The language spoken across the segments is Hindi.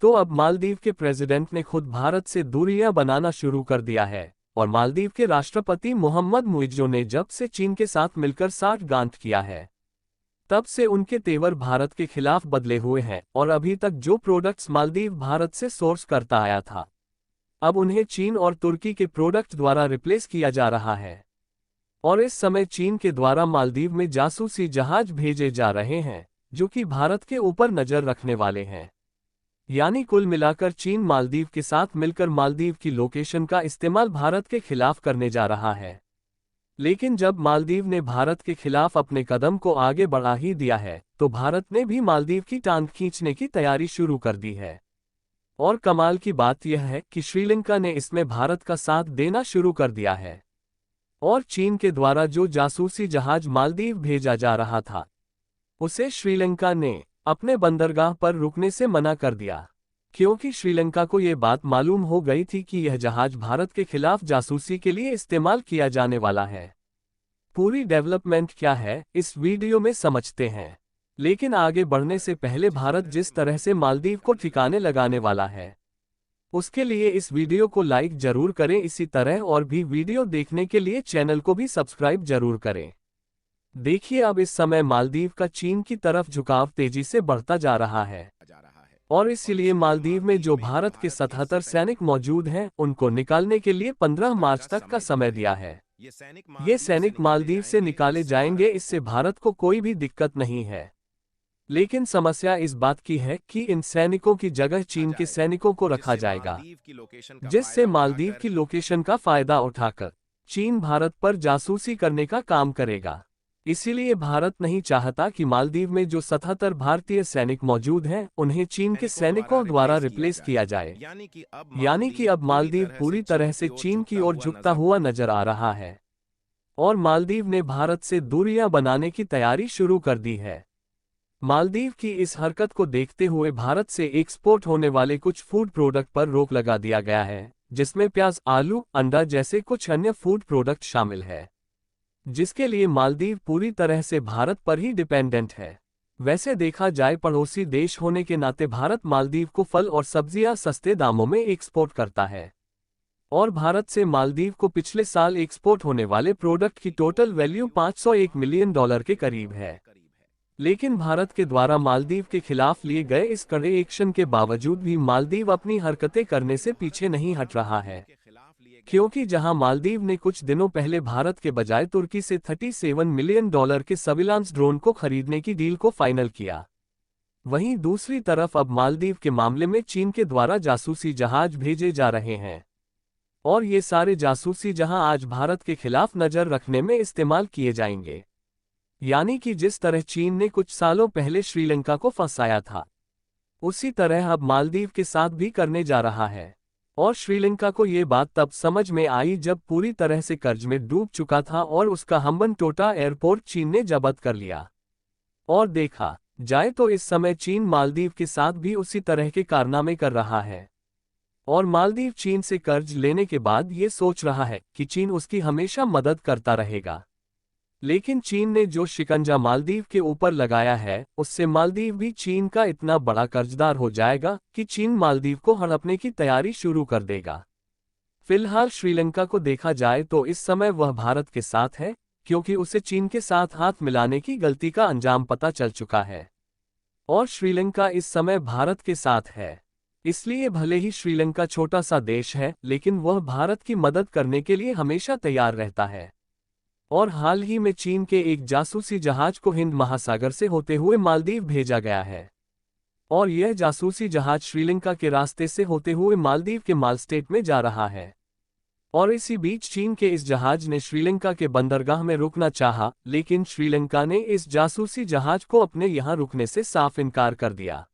तो अब मालदीव के प्रेसिडेंट ने खुद भारत से दूरियां बनाना शुरू कर दिया है और मालदीव के राष्ट्रपति मोहम्मद मुइज्जो ने जब से चीन के साथ मिलकर साठगांठ किया है, तब से उनके तेवर भारत के खिलाफ बदले हुए हैं और अभी तक जो प्रोडक्ट्स मालदीव भारत से सोर्स करता आया था, अब उन्हें चीन और तुर्की के प्रोडक्ट द्वारा रिप्लेस किया जा रहा है। और इस समय चीन के द्वारा मालदीव में जासूसी जहाज भेजे जा रहे हैं जो कि भारत के ऊपर नजर रखने वाले हैं। यानी कुल मिलाकर चीन मालदीव के साथ मिलकर मालदीव की लोकेशन का इस्तेमाल भारत के खिलाफ करने जा रहा है। लेकिन जब मालदीव ने भारत के खिलाफ अपने कदम को आगे बढ़ा ही दिया है, तो भारत ने भी मालदीव की टांग खींचने की तैयारी शुरू कर दी है। और कमाल की बात यह है कि श्रीलंका ने इसमें भारत का साथ देना शुरू कर दिया है। और चीन के द्वारा जो जासूसी जहाज मालदीव भेजा जा रहा था, उसे श्रीलंका ने अपने बंदरगाह पर रुकने से मना कर दिया, क्योंकि श्रीलंका को यह बात मालूम हो गई थी कि यह जहाज भारत के खिलाफ जासूसी के लिए इस्तेमाल किया जाने वाला है। पूरी डेवलपमेंट क्या है इस वीडियो में समझते हैं, लेकिन आगे बढ़ने से पहले भारत जिस तरह से मालदीव को ठिकाने लगाने वाला है, उसके लिए इस वीडियो को लाइक जरूर करें। इसी तरह और भी वीडियो देखने के लिए चैनल को भी सब्सक्राइब जरूर करें। देखिए अब इस समय मालदीव का चीन की तरफ झुकाव तेजी से बढ़ता जा रहा है और इसलिए मालदीव में जो भारत के 77 सैनिक मौजूद हैं, उनको निकालने के लिए 15 मार्च तक का समय दिया है। ये सैनिक मालदीव से निकाले जाएंगे, इससे भारत को कोई भी दिक्कत नहीं है। लेकिन समस्या इस बात की है कि इन सैनिकों की जगह चीन के सैनिकों को रखा जाएगा, जिससे मालदीव की लोकेशन का फायदा उठाकर चीन भारत पर जासूसी करने का काम करेगा। इसीलिए भारत नहीं चाहता कि मालदीव में जो 77 भारतीय सैनिक मौजूद हैं, उन्हें चीन के सैनिकों द्वारा रिप्लेस किया जाए। यानी कि अब मालदीव पूरी तरह से चीन की ओर झुकता हुआ नजर आ रहा है और मालदीव ने भारत से दूरियां बनाने की तैयारी शुरू कर दी है। मालदीव की इस हरकत को देखते हुए भारत से एक्सपोर्ट होने वाले कुछ फूड प्रोडक्ट पर रोक लगा दिया गया है, जिसमें प्याज, आलू, अंडा जैसे कुछ अन्य फूड प्रोडक्ट शामिल है, जिसके लिए मालदीव पूरी तरह से भारत पर ही डिपेंडेंट है। वैसे देखा जाए पड़ोसी देश होने के नाते भारत मालदीव को फल और सब्जियां सस्ते दामों में एक्सपोर्ट करता है और भारत से मालदीव को पिछले साल एक्सपोर्ट होने वाले प्रोडक्ट की टोटल वैल्यू $501 मिलियन के करीब है। लेकिन भारत के द्वारा मालदीव के खिलाफ लिए गए इस कड़े एक्शन के बावजूद भी मालदीव अपनी हरकतें करने से पीछे नहीं हट रहा है, क्योंकि जहां मालदीव ने कुछ दिनों पहले भारत के बजाय तुर्की से $37 मिलियन के सर्विलांस ड्रोन को खरीदने की डील को फाइनल किया, वहीं दूसरी तरफ अब मालदीव के मामले में चीन के द्वारा जासूसी जहाज भेजे जा रहे हैं और ये सारे जासूसी जहाज आज भारत के खिलाफ नजर रखने में इस्तेमाल किए जाएंगे। यानी कि जिस तरह चीन ने कुछ सालों पहले श्रीलंका को फंसाया था, उसी तरह अब मालदीव के साथ भी करने जा रहा है। और श्रीलंका को ये बात तब समझ में आई जब पूरी तरह से कर्ज में डूब चुका था और उसका हम्बनटोटा एयरपोर्ट चीन ने जब्त कर लिया। और देखा जाए तो इस समय चीन मालदीव के साथ भी उसी तरह के कारनामे कर रहा है और मालदीव चीन से कर्ज लेने के बाद ये सोच रहा है कि चीन उसकी हमेशा मदद करता रहेगा। लेकिन चीन ने जो शिकंजा मालदीव के ऊपर लगाया है, उससे मालदीव भी चीन का इतना बड़ा कर्जदार हो जाएगा कि चीन मालदीव को हड़पने की तैयारी शुरू कर देगा। फिलहाल श्रीलंका को देखा जाए तो इस समय वह भारत के साथ है, क्योंकि उसे चीन के साथ हाथ मिलाने की गलती का अंजाम पता चल चुका है और श्रीलंका इस समय भारत के साथ है। इसलिए भले ही श्रीलंका छोटा सा देश है, लेकिन वह भारत की मदद करने के लिए हमेशा तैयार रहता है। और हाल ही में चीन के एक जासूसी जहाज को हिंद महासागर से होते हुए मालदीव भेजा गया है और यह जासूसी जहाज श्रीलंका के रास्ते से होते हुए मालदीव के मालस्टेट में जा रहा है। और इसी बीच चीन के इस जहाज ने श्रीलंका के बंदरगाह में रुकना चाहा, लेकिन श्रीलंका ने इस जासूसी जहाज को अपने यहां रुकने से साफ इनकार कर दिया,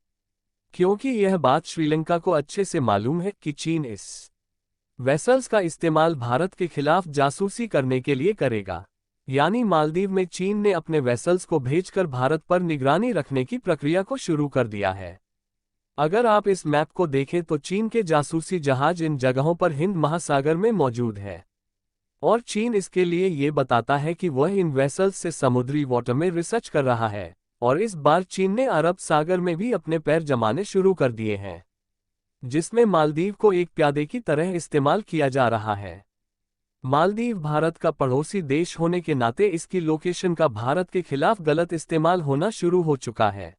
क्योंकि यह बात श्रीलंका को अच्छे से मालूम है कि चीन इस वेसल्स का इस्तेमाल भारत के खिलाफ जासूसी करने के लिए करेगा। यानी मालदीव में चीन ने अपने वेसल्स को भेजकर भारत पर निगरानी रखने की प्रक्रिया को शुरू कर दिया है। अगर आप इस मैप को देखें तो चीन के जासूसी जहाज इन जगहों पर हिंद महासागर में मौजूद है और चीन इसके लिए ये बताता है कि वह इन वेसल्स से समुद्री वाटर में रिसर्च कर रहा है और इस बार चीन ने अरब सागर में भी अपने पैर जमाने शुरू कर दिए हैं। जिसमें मालदीव को एक प्यादे की तरह इस्तेमाल किया जा रहा है। मालदीव भारत का पड़ोसी देश होने के नाते इसकी लोकेशन का भारत के खिलाफ गलत इस्तेमाल होना शुरू हो चुका है।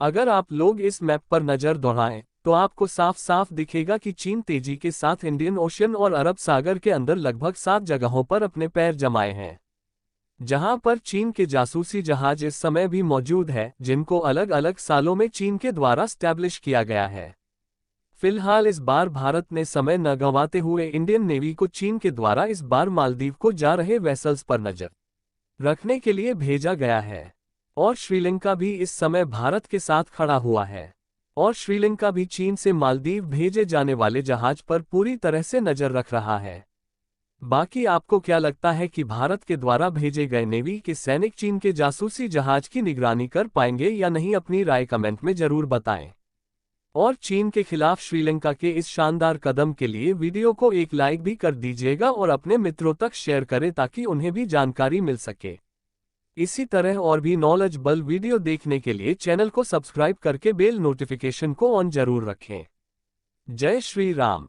अगर आप लोग इस मैप पर नज़र दौड़ाएं तो आपको साफ साफ दिखेगा कि चीन तेजी के साथ इंडियन ओशन और अरब सागर के अंदर लगभग 7 जगहों पर अपने पैर जमाए हैं, जहां पर चीन के जासूसी जहाज इस समय भी मौजूद है, जिनको अलग अलग सालों में चीन के द्वारा स्टैब्लिश किया गया है। फिलहाल इस बार भारत ने समय न गंवाते हुए इंडियन नेवी को चीन के द्वारा इस बार मालदीव को जा रहे वेसल्स पर नजर रखने के लिए भेजा गया है। और श्रीलंका भी इस समय भारत के साथ खड़ा हुआ है, और श्रीलंका भी चीन से मालदीव भेजे जाने वाले जहाज पर पूरी तरह से नजर रख रहा है। बाकी आपको क्या लगता है कि भारत के द्वारा भेजे गए नेवी के सैनिक चीन के जासूसी जहाज की निगरानी कर पाएंगे या नहीं? अपनी राय कमेंट में जरूर बताएं। और चीन के खिलाफ श्रीलंका के इस शानदार कदम के लिए वीडियो को एक लाइक भी कर दीजिएगा और अपने मित्रों तक शेयर करें ताकि उन्हें भी जानकारी मिल सके। इसी तरह और भी नॉलेजेबल वीडियो देखने के लिए चैनल को सब्सक्राइब करके बेल नोटिफिकेशन को ऑन जरूर रखें। जय श्री राम।